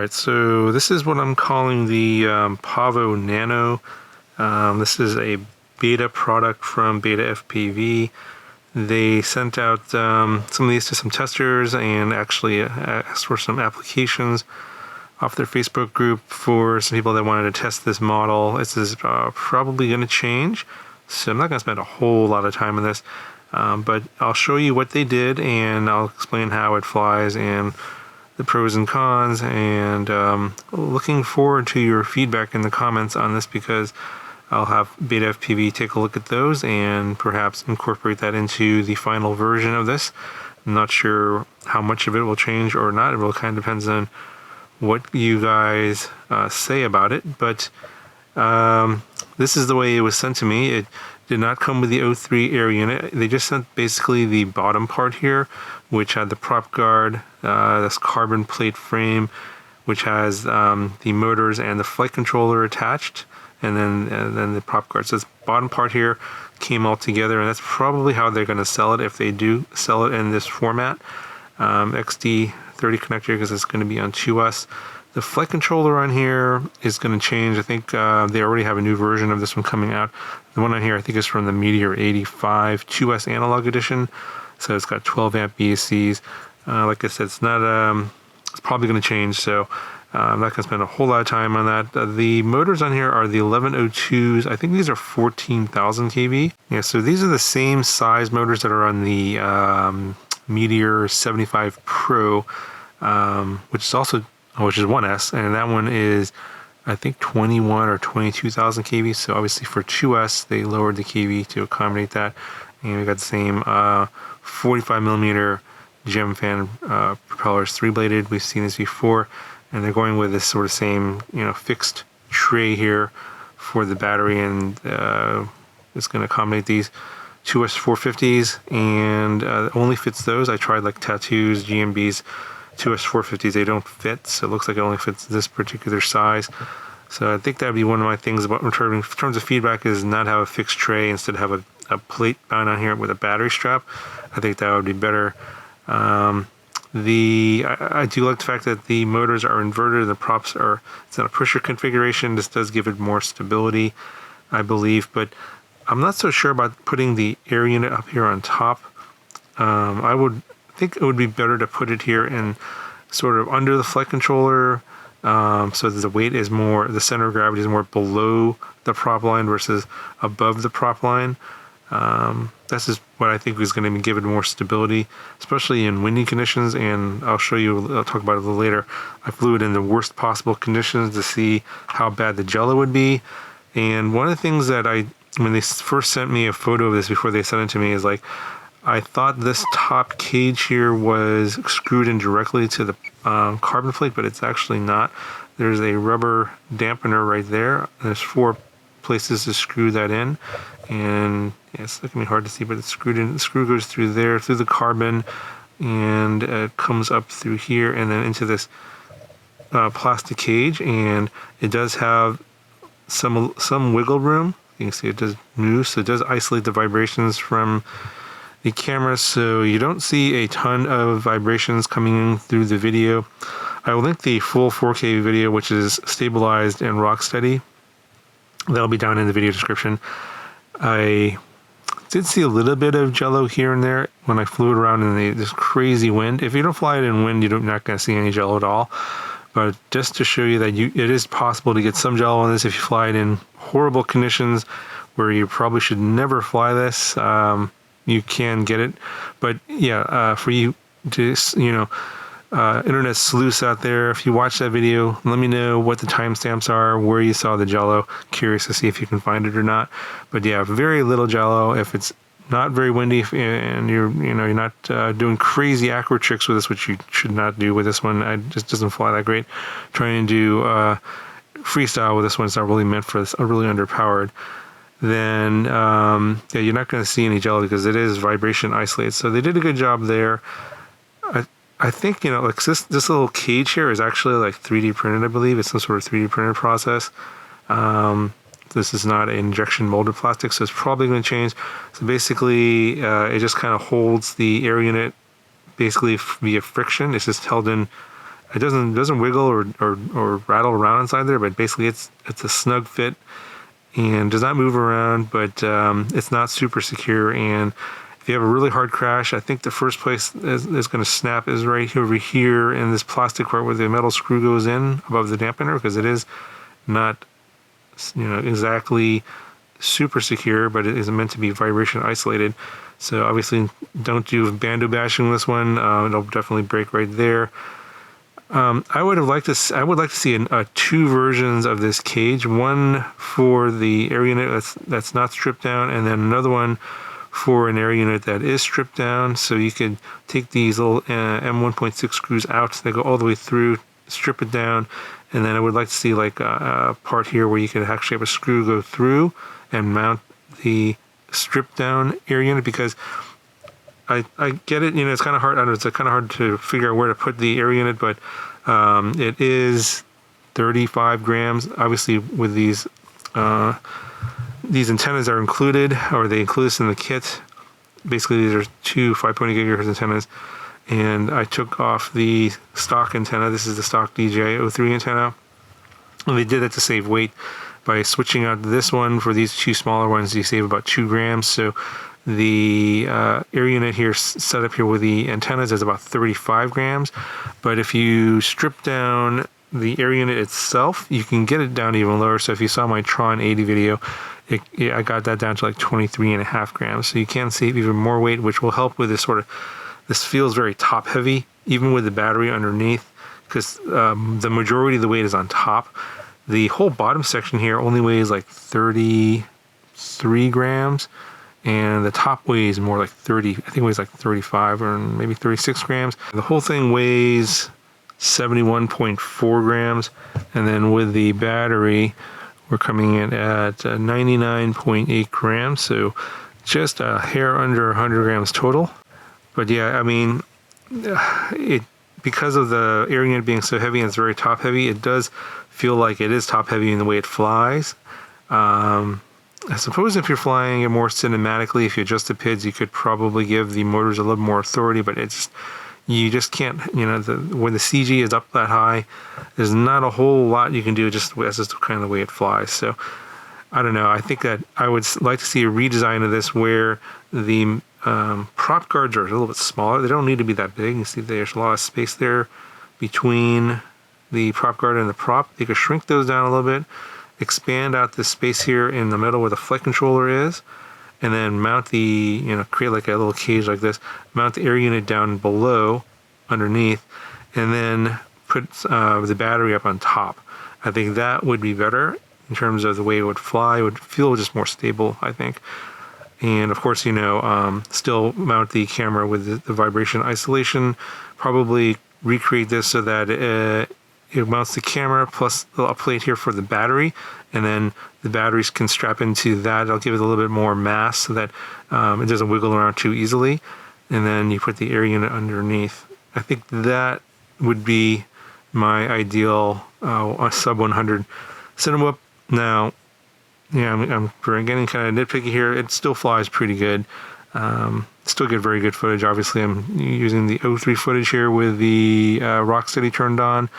Alright, so this is what I'm calling the Pavo Nano. This is a beta product from BETAFPV. They sent out some of these to some testers and actually asked for some applications off their Facebook group for some people that wanted to test this model. This is probably going to change, so I'm not going to spend a whole lot of time on this, but I'll show you what they did and I'll explain how it flies and the pros and cons, and looking forward to your feedback in the comments on this, because I'll have BETAFPV take a look at those and perhaps incorporate that into the final version of this. I'm not sure how much of it will change or not. It really kind of depends on what you guys say about it, but this is the way it was sent to me. It did not come with the O3 air unit. They just sent basically the bottom part here, which had the prop guard, this carbon plate frame, which has the motors and the flight controller attached, and then the prop guard. So this bottom part here came all together, and that's probably how they're going to sell it if they do sell it in this format. XD30 connector, because it's going to be on 2S. The flight controller on here is going to change. I think they already have a new version of this one coming out. The one on here I think is from the Meteor 85 2S analog edition. So it's got 12 amp BSCs. Like I said, it's not. It's probably going to change. So I'm not going to spend a whole lot of time on that. The motors on here are the 1102s. I think these are 14,000 kV. Yeah. So these are the same size motors that are on the Meteor 75 Pro, which is 1S, and that one is I think 21 or 22,000 kV. So obviously for 2S they lowered the kV to accommodate that, and we got the same 45 millimeter gem fan propellers, 3-bladed. We've seen this before, and they're going with this sort of same fixed tray here for the battery, and it's going to accommodate these 2S 450s, and only fits those. I tried like Tattoos, GMBs, 2S 450s, they don't fit, so it looks like it only fits this particular size. So I think that would be one of my things about in terms of feedback, is not have a fixed tray, instead have a plate bound on here with a battery strap. I think that would be better. I do like the fact that the motors are inverted, the props are, it's not a pusher configuration. This does give it more stability, I believe, but I'm not so sure about putting the air unit up here on top. I would think it would be better to put it here in sort of under the flight controller, so that the weight is more, the center of gravity is more below the prop line versus above the prop line. This is what I think is going to give it more stability, especially in windy conditions, and I'll talk about it a little later. I flew it in the worst possible conditions to see how bad the jello would be, and one of the things that when they first sent me a photo of this before they sent it to me, is like, I thought this top cage here was screwed in directly to the carbon plate, but it's actually not. There's a rubber dampener right there. There's 4 places to screw that in, and it's looking hard to see, but it's screwed in. The screw goes through there, through the carbon, and it comes up through here and then into this plastic cage, and it does have some wiggle room. You can see it does move, so it does isolate the vibrations from the camera, so you don't see a ton of vibrations coming in through the video. I will link the full 4K video, which is stabilized and rock steady. That'll be down in the video description. I did see a little bit of jello here and there when I flew it around in this crazy wind. If you don't fly it in wind, you're not going to see any jello at all. But just to show you that it is possible to get some jello on this if you fly it in horrible conditions where you probably should never fly this. You can get it, but yeah, for you to, internet sleuths out there, if you watch that video, let me know what the timestamps are, where you saw the jello. Curious to see if you can find it or not. But yeah, very little jello. If it's not very windy and you're not doing crazy acro tricks with this, which you should not do with this one. It just doesn't fly that great. Trying to do freestyle with this one, it's not really meant for this. Really underpowered. Then yeah, you're not going to see any jello because it is vibration isolated. So they did a good job there. I think like this little cage here is actually like 3D printed. I believe it's some sort of 3D printed process. This is not an injection molded plastic, so it's probably going to change. So basically, it just kind of holds the air unit basically via friction. It's just held in it doesn't wiggle or rattle around inside there, but basically it's a snug fit and does not move around, but it's not super secure. And if you have a really hard crash, I think the first place is going to snap is right over here in this plastic part where the metal screw goes in above the dampener, because it is not, exactly super secure, but it is meant to be vibration isolated. So obviously don't do bando bashing this one. It'll definitely break right there. I would like to see two versions of this cage. One for the air unit that's not stripped down, and then another one for an air unit that is stripped down. So you could take these little M1.6 screws out, so they go all the way through, strip it down, and then I would like to see like a part here where you could actually have a screw go through and mount the stripped down air unit, because I get it, it's kind of hard. I know it's kind of hard to figure out where to put the air unit, but it is 35 grams. Obviously, with these antennas are included, or they include this in the kit. Basically, these are two 5.8 gigahertz antennas, and I took off the stock antenna. This is the stock DJI 03 antenna, and they did it to save weight by switching out this one for these two smaller ones. You save about 2 grams. So the air unit here set up here with the antennas is about 35 grams, but if you strip down the air unit itself, you can get it down even lower. So if you saw my Tron 80 video, I got that down to like 23.5 grams. So you can save even more weight, which will help with this this feels very top heavy, even with the battery underneath, because the majority of the weight is on top. The whole bottom section here only weighs like 33 grams. And the top weighs more like 30, I think it weighs like 35 or maybe 36 grams. The whole thing weighs 71.4 grams. And then with the battery, we're coming in at 99.8 grams. So just a hair under 100 grams total. But yeah, I mean, because of the air unit being so heavy and it's very top heavy, it does feel like it is top heavy in the way it flies. I suppose if you're flying it more cinematically, if you adjust the PIDs, you could probably give the motors a little more authority, but you just can't, when the CG is up that high, there's not a whole lot you can do, that's just kind of the way it flies. So I don't know. I think that I would like to see a redesign of this where the prop guards are a little bit smaller. They don't need to be that big. You see there's a lot of space there between the prop guard and the prop. They could shrink those down a little bit, expand out the space here in the middle where the flight controller is, and then mount the, create like a little cage like this, mount the air unit down below, underneath, and then put the battery up on top. I think that would be better in terms of the way it would fly. It would feel just more stable, I think. And of course, still mount the camera with the vibration isolation, probably recreate this so that it mounts the camera plus a plate here for the battery, and then the batteries can strap into that. I'll give it a little bit more mass so that it doesn't wiggle around too easily, and then you put the air unit underneath. I think that would be my ideal sub 100 Cinewhoop. Now, yeah, I'm getting kind of nitpicky here. It still flies pretty good. Still get very good footage. Obviously, I'm using the 03 footage here with the Rocksteady turned on.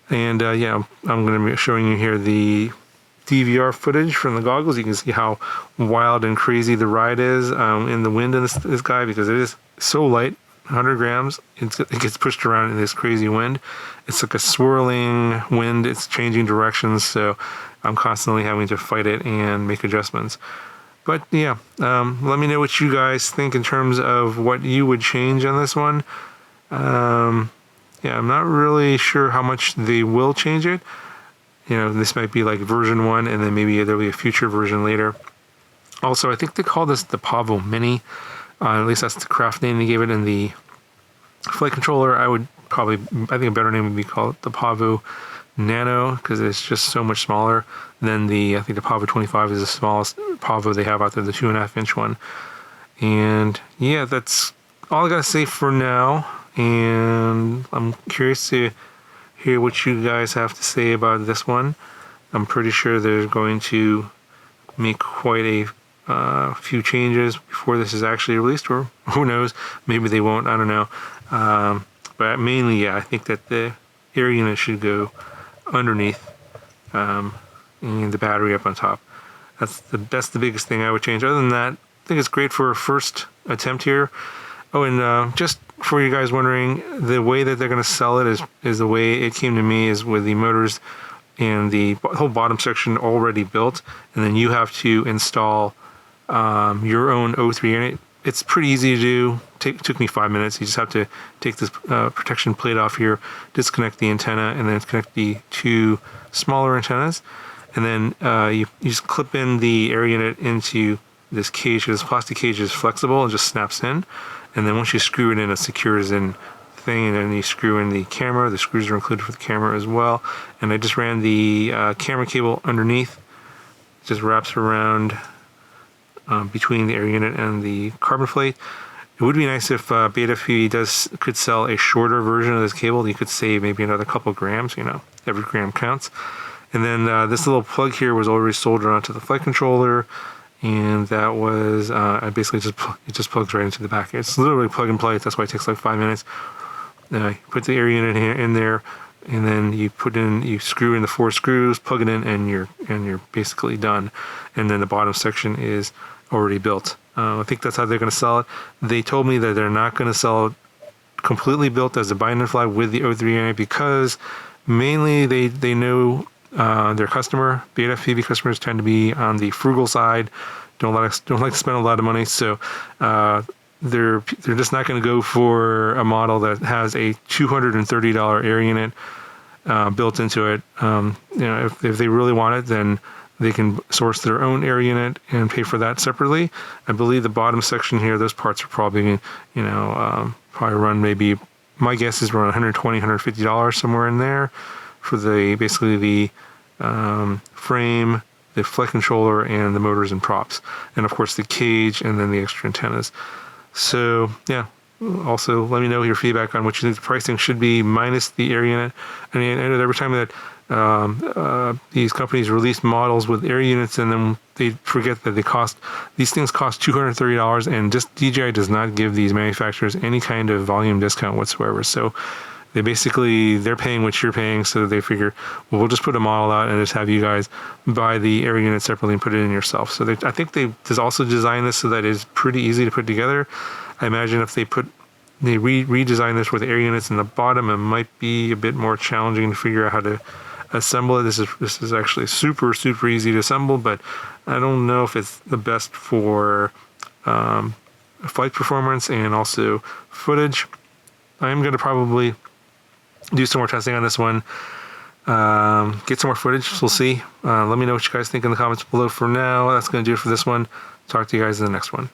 And yeah, I'm going to be showing you here the DVR footage from the goggles. You can see how wild and crazy the ride is in the wind in this guy, because it is so light, 100 grams. It gets pushed around in this crazy wind. It's like a swirling wind. It's changing directions, so I'm constantly having to fight it and make adjustments. But yeah, let me know what you guys think in terms of what you would change on this one. Yeah, I'm not really sure how much they will change it. This might be like version 1, and then maybe there'll be a future version later. Also, I think they call this the Pavo Mini. At least that's the craft name they gave it in the flight controller. I think a better name would be called the Pavo Nano, because it's just so much smaller than I think the Pavo 25 is the smallest Pavo they have out there, the 2.5-inch one. And yeah, that's all I gotta say for now. And I'm curious to hear what you guys have to say about this one. I'm pretty sure they're going to make quite a few changes before this is actually released, or who knows, maybe they won't, I don't know. But mainly, yeah, I think that air unit should go underneath, and the battery up on top. That's the biggest thing I would change. Other than that, I think it's great for a first attempt here. Oh, and just for you guys wondering, the way that they're going to sell it is the way it came to me, is with the motors and the whole bottom section already built, and then you have to install your own O3 unit. It's pretty easy to do. It took me 5 minutes. You just have to take this protection plate off here, disconnect the antenna, and then connect the two smaller antennas. And then you just clip in the air unit into this cage. This plastic cage is flexible and just snaps in. And then once you screw it in, it secures in thing, and then you screw in the camera. The screws are included for the camera as well. And I just ran the camera cable underneath. It just wraps around between the air unit and the carbon plate. It would be nice if BETAFPV could sell a shorter version of this cable. You could save maybe another couple grams. You know, every gram counts. And then this little plug here was already soldered onto the flight controller, and that was I basically just plugs right into the back. It's literally plug and play. That's why it takes like 5 minutes. You put the air unit in there, and then you screw in the 4 screws, plug it in, and you're basically done. And then the bottom section is already built. I think that's how they're going to sell it. They told me that they're not going to sell it completely built as a bind and fly with the O3 unit, because mainly they know their customer, BETAFPV customers, tend to be on the frugal side, don't like to spend a lot of money, so they're just not going to go for a model that has a $230 air unit built into it. You know, if they really want it, then they can source their own air unit and pay for that separately. I believe the bottom section here, those parts are probably, you know, probably run, maybe, my guess is around $120, $150, somewhere in there, for basically the frame, the flight controller, and the motors and props, and of course the cage, and then the extra antennas. So yeah, also let me know your feedback on what you think the pricing should be minus the air unit. I mean, I know every time that these companies release models with air units, and then they forget that these things cost $230, and just DJI does not give these manufacturers any kind of volume discount whatsoever. So they're paying what you're paying, so they figure, well, we'll just put a model out and just have you guys buy the air unit separately and put it in yourself. So I think they also designed this so that it's pretty easy to put together. I imagine if they redesign this with air units in the bottom, it might be a bit more challenging to figure out how to assemble it. This is actually super easy to assemble, but I don't know if it's the best for flight performance and also footage. I am going to probably do some more testing on this one, get some more footage, so we'll see. Let me know what you guys think in the comments below. For now, that's going to do it for this one. Talk to you guys in the next one.